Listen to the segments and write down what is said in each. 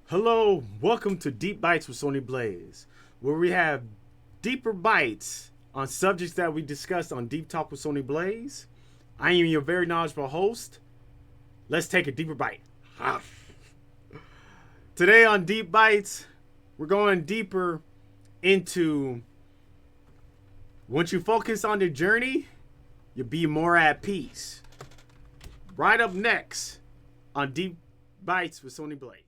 Hello, welcome to Deep Bites with Sony Blaze, where we have deeper bites on subjects that we discussed on Deep Talk with Sony Blaze. I am your very knowledgeable host. Let's take a deeper bite. Today on Deep Bites, we're going deeper into once you focus on the journey, you'll be more at peace. Right up next on Deep Bites with Sony Blaze.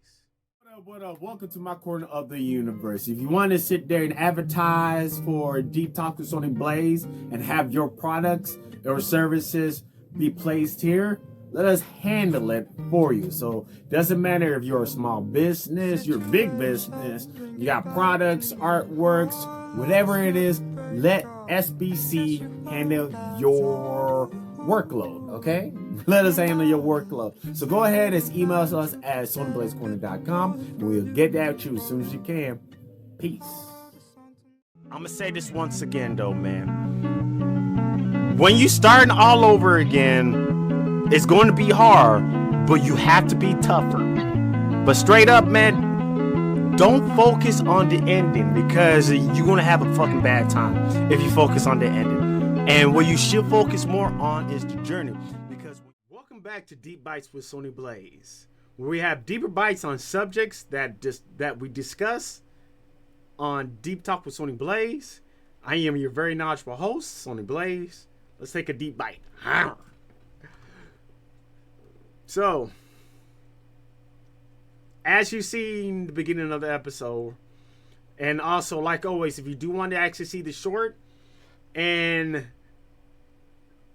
What up? Welcome to my corner of the universe. If you want to sit there and advertise for Deep Talk with Sony Blaze and have your products or services be placed here, let us handle it for you. So doesn't matter if you're a small business, you're a big business, you got products, artworks, whatever it is, let SBC handle your workload, okay? Let us handle your workload. So go ahead and email us at sonyblazecorner.com and we'll get that to you as soon as you can. Peace. I'm gonna say this once again though, man. When you starting all over again, it's going to be hard, but you have to be tougher. But straight up, man, don't focus on the ending because you're gonna have a fucking bad time if you focus on the ending. And what you should focus more on is the journey. Because welcome back to Deep Bites with Sony Blaze, where we have deeper bites on subjects that we discuss on Deep Talk with Sony Blaze. I am your very knowledgeable host, Sony Blaze. Let's take a deep bite. So, as you see in the beginning of the episode, and also like always, if you do want to actually see the short and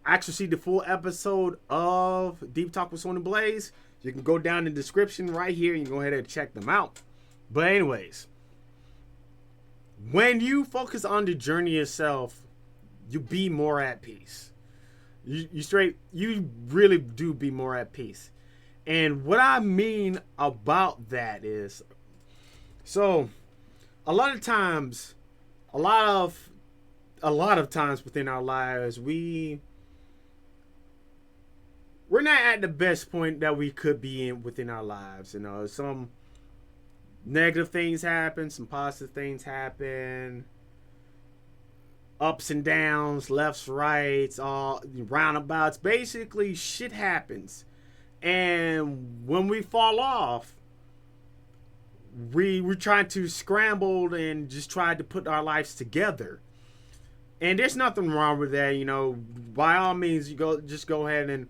actually see the full episode of Deep Talk with Sony Blaze, you can go down in the description right here and you can go ahead and check them out. But anyways, when you focus on the journey itself, you be more at peace. You really do be more at peace. And what I mean about that is, so a lot of times within our lives, we're not at the best point that we could be in within our lives. You know, some negative things happen, some positive things happen, ups and downs, lefts, rights, all roundabouts. Basically, shit happens. And when we fall off, we're trying to scramble and just try to put our lives together. And there's nothing wrong with that, you know. By all means, just go ahead and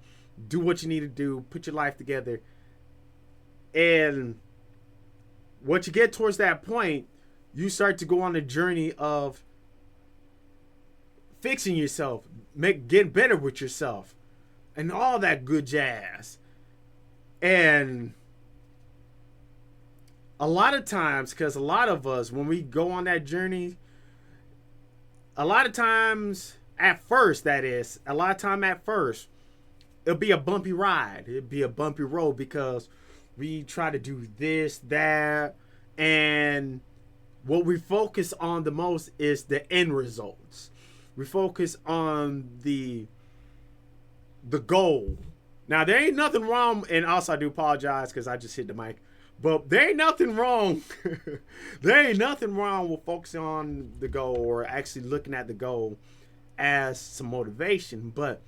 do what you need to do, put your life together. And once you get towards that point, you start to go on a journey of fixing yourself, getting better with yourself, and all that good jazz. And a lot of times, because a lot of us, when we go on that journey, a lot of times at first, it'll be a bumpy ride. It'll be a bumpy road because we try to do this, that, and what we focus on the most is the end results. We focus on the goal. Now, there ain't nothing wrong, and also I do apologize because I just hit the mic, but there ain't nothing wrong. There ain't nothing wrong with focusing on the goal or actually looking at the goal as some motivation, but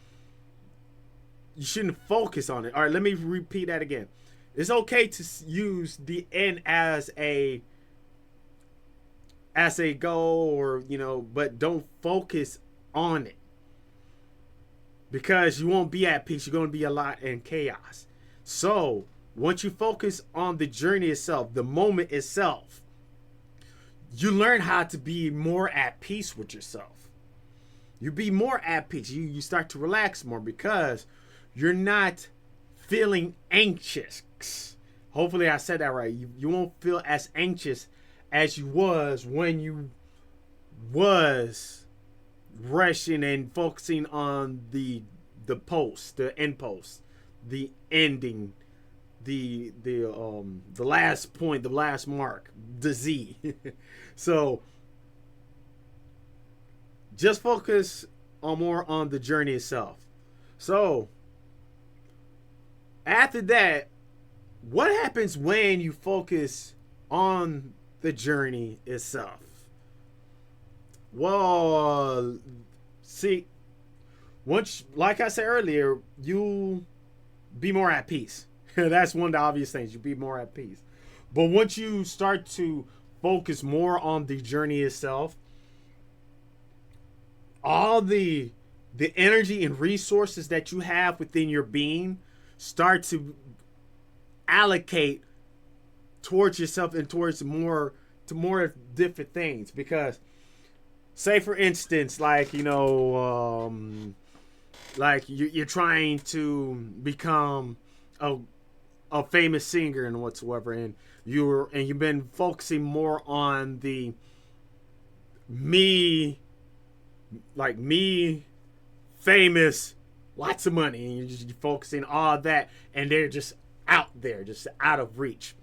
you shouldn't focus on it. All right, let me repeat that again. It's okay to use the end as a goal, or but don't focus on it, because you won't be at peace. You're going to be a lot in chaos. So once you focus on the journey itself, the moment itself, you learn how to be more at peace with yourself. You be more at peace. You start to relax more because you're not feeling anxious. Hopefully I said that right. You won't feel as anxious as you was when you was rushing and focusing on the post, the end post, the ending, the last point, the last mark, the Z. So just focus more on the journey itself. So after that, what happens when you focus on the journey itself? Well, see, once, like I said earlier, you be more at peace. That's one of the obvious things. You be more at peace. But once you start to focus more on the journey itself, all the energy and resources that you have within your being start to allocate towards yourself and towards more different things. Because say for instance, like, like you're trying to become a famous singer and whatsoever, and you've been focusing more on the me, like me famous, lots of money, and you're just focusing on all that, and they're just out there, just out of reach.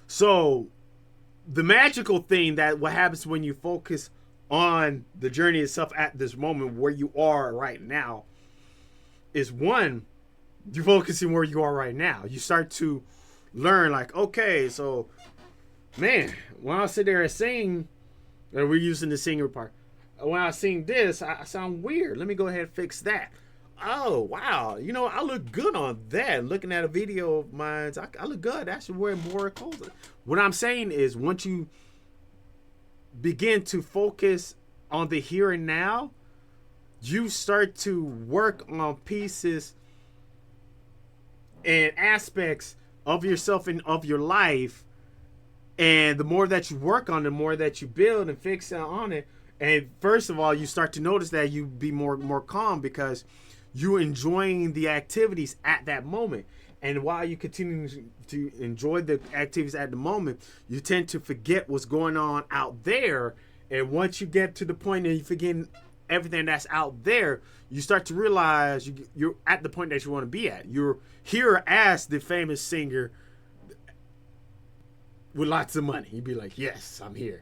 So the magical thing that what happens when you focus on the journey itself at this moment where you are right now is, one, you're focusing where you are right now. You start to learn, like, okay, so man, when I sit there and sing, and we're using the singer part, when I sing this, I sound weird. Let me go ahead and fix that. Oh, wow. I look good on that. Looking at a video of mine, I look good. That's where more clothes. What I'm saying is, once you begin to focus on the here and now, you start to work on pieces and aspects of yourself and of your life. And the more that you work on it, the more that you build and fix on it. And first of all, you start to notice that you be more calm because you're enjoying the activities at that moment. And while you continue to enjoy the activities at the moment, you tend to forget what's going on out there. And once you get to the point that you forget everything that's out there, you start to realize you're at the point that you want to be at. You're here as the famous singer with lots of money. You'd be like, yes, I'm here.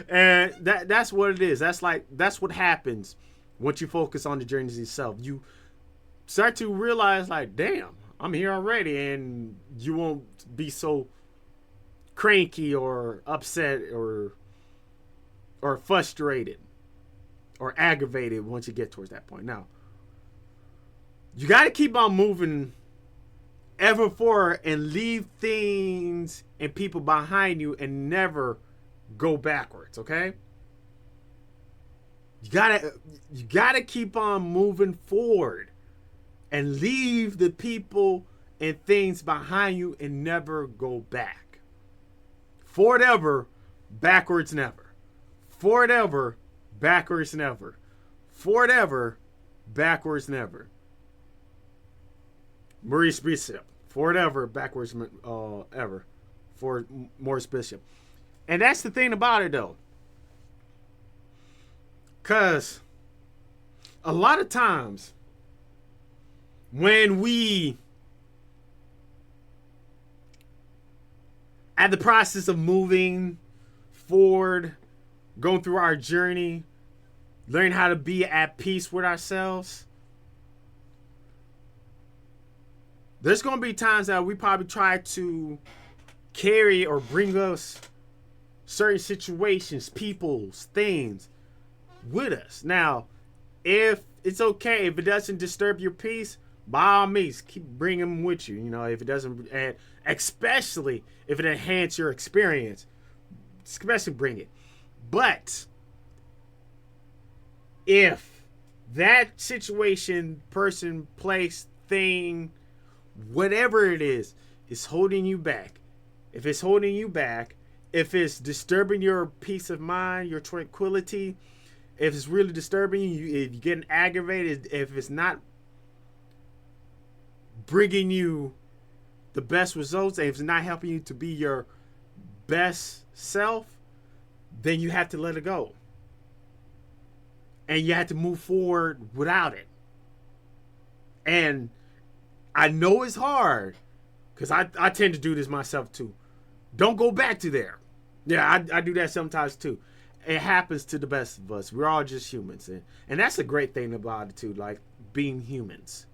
And that's what it is. That's what happens once you focus on the journey itself. You start to realize, like, damn, I'm here already, and you won't be so cranky or upset or frustrated or aggravated once you get towards that point. Now, you got to keep on moving ever forward and leave things and people behind you and never go backwards, okay? You gotta keep on moving forward and leave the people and things behind you and never go back. Forward ever, backwards never. Forward ever, backwards never. Forward ever, backwards never. Maurice Bishop. Forward ever, backwards ever. For Maurice Bishop. And that's the thing about it, though. Because a lot of times when we, at the process of moving forward, going through our journey, learning how to be at peace with ourselves, there's going to be times that we probably try to carry or bring us certain situations, peoples, things with us. Now, if it's okay, if it doesn't disturb your peace, by all means, keep bringing them with you. If it doesn't, and especially if it enhances your experience, especially bring it. But if that situation, person, place, thing, whatever it is holding you back, if it's holding you back, if it's disturbing your peace of mind, your tranquility, if it's really disturbing you, if you're getting aggravated, if it's not bringing you the best results, and if it's not helping you to be your best self, then you have to let it go. And you have to move forward without it. And I know it's hard, because I tend to do this myself too. Don't go back to there. Yeah, I do that sometimes too. It happens to the best of us. We're all just humans. And that's a great thing about it too, like being humans.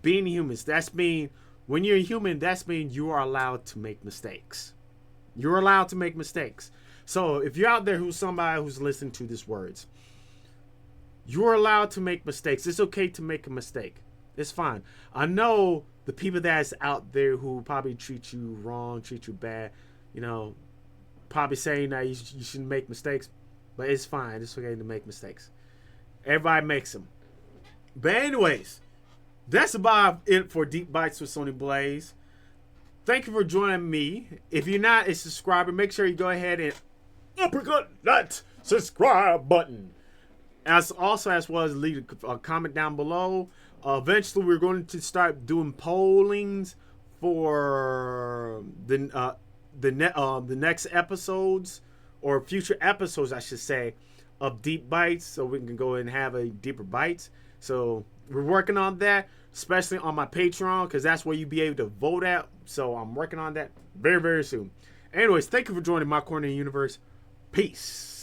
being humans, that's mean when you're a human, that's mean you are allowed to make mistakes. You're allowed to make mistakes. So if you're out there who's somebody who's listening to these words, you're allowed to make mistakes. It's okay to make a mistake. It's fine. I know the people that's out there who probably treat you wrong, treat you bad, you know, probably saying that you shouldn't make mistakes, but it's fine. It's okay to make mistakes. Everybody makes them. But anyways, that's about it for Deep Bites with Sony Blaze. Thank you for joining me. If you're not a subscriber, make sure you go ahead and uppercut that subscribe button. As well as leave a comment down below. Eventually, we're going to start doing pollings for the next episodes, or future episodes, I should say, of Deep Bites, so we can go and have a deeper bites. So we're working on that, especially on my Patreon, because that's where you'll be able to vote at. So I'm working on that very, very soon. Anyways, thank you for joining my corner of the universe. Peace.